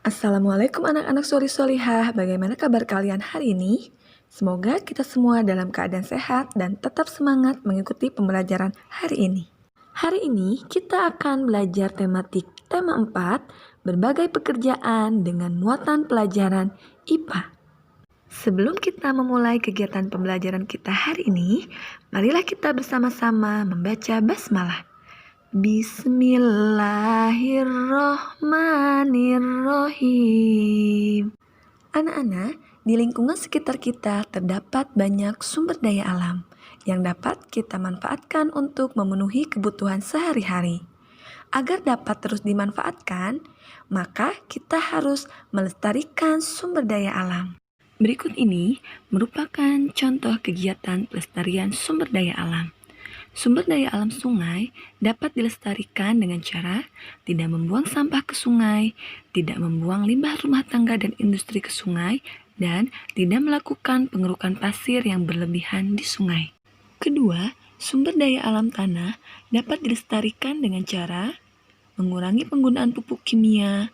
Assalamualaikum anak-anak solihah. Bagaimana kabar kalian hari ini? Semoga kita semua dalam keadaan sehat dan tetap semangat mengikuti pembelajaran hari ini. Hari ini kita akan belajar tema 4, berbagai pekerjaan dengan muatan pelajaran IPA. Sebelum kita memulai kegiatan pembelajaran kita hari ini, marilah kita bersama-sama membaca basmalah. Bismillahirrohmanirrohim. Anak-anak, di lingkungan sekitar kita terdapat banyak sumber daya alam yang dapat kita manfaatkan untuk memenuhi kebutuhan sehari-hari. Agar dapat terus dimanfaatkan, maka kita harus melestarikan sumber daya alam. Berikut ini merupakan contoh kegiatan pelestarian sumber daya alam. Sumber daya alam sungai dapat dilestarikan dengan cara tidak membuang sampah ke sungai, tidak membuang limbah rumah tangga dan industri ke sungai, dan tidak melakukan pengerukan pasir yang berlebihan di sungai. Kedua, sumber daya alam tanah dapat dilestarikan dengan cara mengurangi penggunaan pupuk kimia,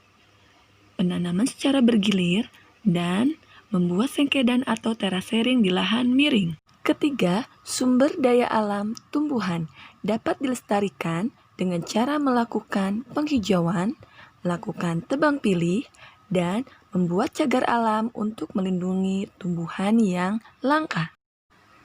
penanaman secara bergilir, dan membuat sengkedan atau terasering di lahan miring. Ketiga, sumber daya alam tumbuhan dapat dilestarikan dengan cara melakukan penghijauan, melakukan tebang pilih, dan membuat cagar alam untuk melindungi tumbuhan yang langka.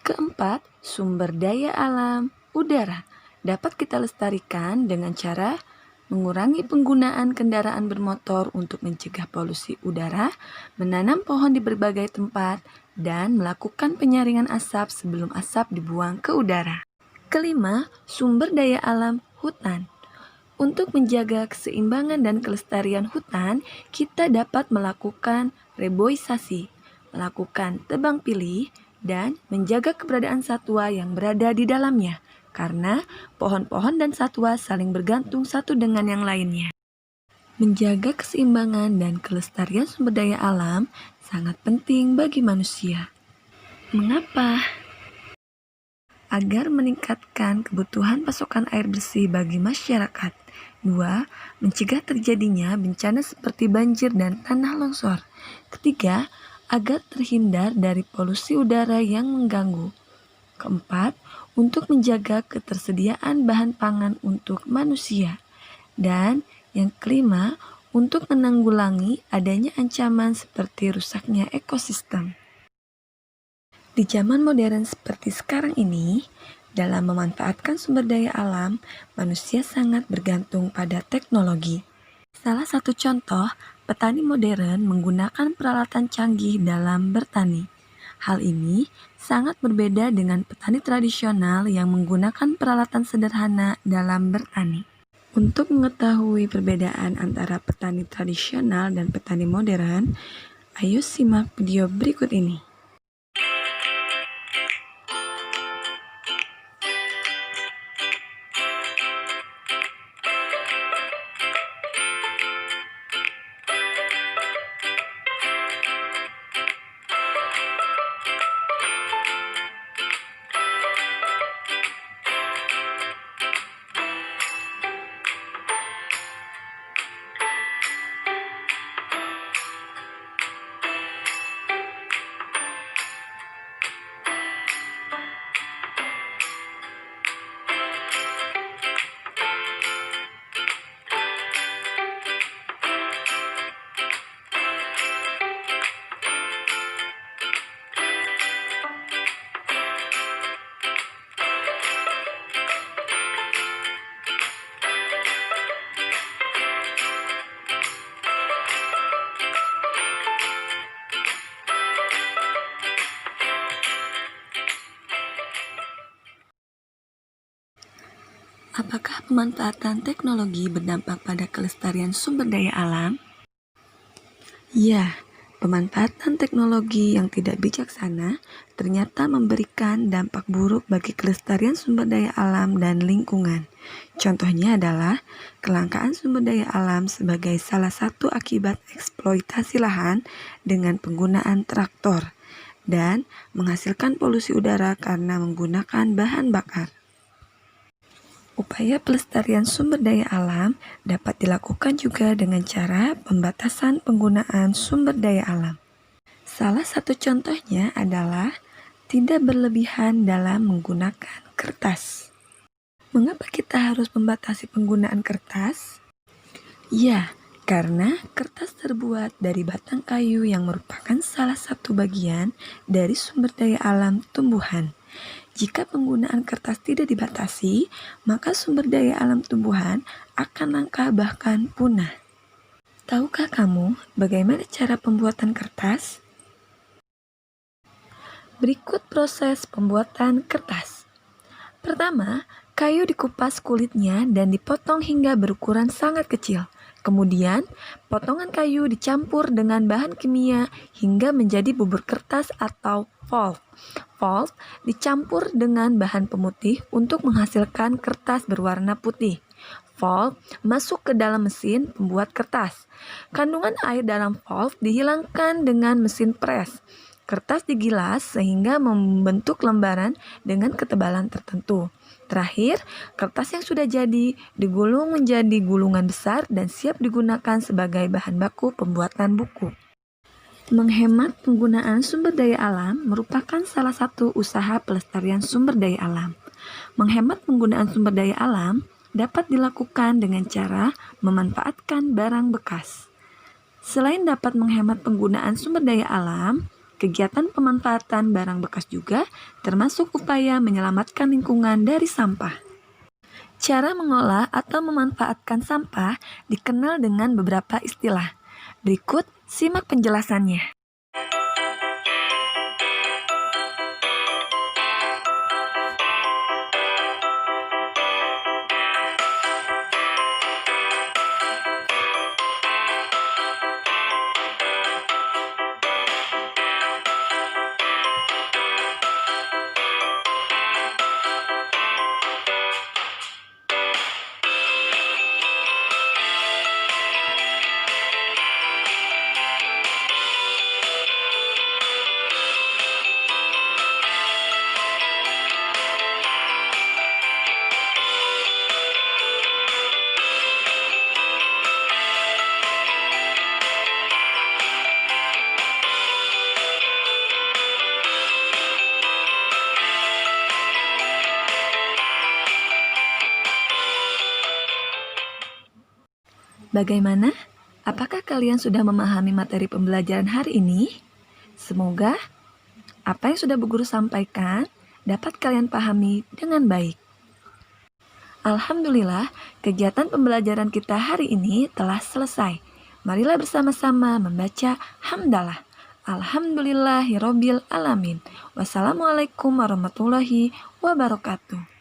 Keempat, sumber daya alam udara dapat kita lestarikan dengan cara mengurangi penggunaan kendaraan bermotor untuk mencegah polusi udara, menanam pohon di berbagai tempat, dan melakukan penyaringan asap sebelum asap dibuang ke udara. Kelima, sumber daya alam hutan. Untuk menjaga keseimbangan dan kelestarian hutan, kita dapat melakukan reboisasi, melakukan tebang pilih, dan menjaga keberadaan satwa yang berada di dalamnya, karena pohon-pohon dan satwa saling bergantung satu dengan yang lainnya. Menjaga keseimbangan dan kelestarian sumber daya alam sangat penting bagi manusia. Mengapa? Agar meningkatkan kebutuhan pasokan air bersih bagi masyarakat. 2. Mencegah terjadinya bencana seperti banjir dan tanah longsor. Ketiga, agar terhindar dari polusi udara yang mengganggu. Keempat, untuk menjaga ketersediaan bahan pangan untuk manusia. Dan yang kelima, untuk menanggulangi adanya ancaman seperti rusaknya ekosistem. Di zaman modern seperti sekarang ini, dalam memanfaatkan sumber daya alam, manusia sangat bergantung pada teknologi. Salah satu contoh, petani modern menggunakan peralatan canggih dalam bertani. Hal ini sangat berbeda dengan petani tradisional yang menggunakan peralatan sederhana dalam bertani. Untuk mengetahui perbedaan antara petani tradisional dan petani modern, ayo simak video berikut ini. Apakah pemanfaatan teknologi berdampak pada kelestarian sumber daya alam? Ya, pemanfaatan teknologi yang tidak bijaksana ternyata memberikan dampak buruk bagi kelestarian sumber daya alam dan lingkungan. Contohnya adalah kelangkaan sumber daya alam sebagai salah satu akibat eksploitasi lahan dengan penggunaan traktor dan menghasilkan polusi udara karena menggunakan bahan bakar. Upaya pelestarian sumber daya alam dapat dilakukan juga dengan cara pembatasan penggunaan sumber daya alam. Salah satu contohnya adalah tidak berlebihan dalam menggunakan kertas. Mengapa kita harus membatasi penggunaan kertas? Ya, karena kertas terbuat dari batang kayu yang merupakan salah satu bagian dari sumber daya alam tumbuhan. Jika penggunaan kertas tidak dibatasi, maka sumber daya alam tumbuhan akan langka bahkan punah. Tahukah kamu bagaimana cara pembuatan kertas? Berikut proses pembuatan kertas. Pertama, kayu dikupas kulitnya dan dipotong hingga berukuran sangat kecil. Kemudian, potongan kayu dicampur dengan bahan kimia hingga menjadi bubur kertas atau pulp. Pulp dicampur dengan bahan pemutih untuk menghasilkan kertas berwarna putih. Pulp masuk ke dalam mesin pembuat kertas. Kandungan air dalam pulp dihilangkan dengan mesin pres. Kertas digilas sehingga membentuk lembaran dengan ketebalan tertentu. Terakhir, kertas yang sudah jadi digulung menjadi gulungan besar dan siap digunakan sebagai bahan baku pembuatan buku. Menghemat penggunaan sumber daya alam merupakan salah satu usaha pelestarian sumber daya alam. Menghemat penggunaan sumber daya alam dapat dilakukan dengan cara memanfaatkan barang bekas. Selain dapat menghemat penggunaan sumber daya alam, kegiatan pemanfaatan barang bekas juga termasuk upaya menyelamatkan lingkungan dari sampah. Cara mengolah atau memanfaatkan sampah dikenal dengan beberapa istilah. Berikut simak penjelasannya. Bagaimana? Apakah kalian sudah memahami materi pembelajaran hari ini? Semoga apa yang sudah Bu Guru sampaikan dapat kalian pahami dengan baik. Alhamdulillah, kegiatan pembelajaran kita hari ini telah selesai. Marilah bersama-sama membaca hamdalah. Alhamdulillahirobbil alamin. Wassalamualaikum warahmatullahi wabarakatuh.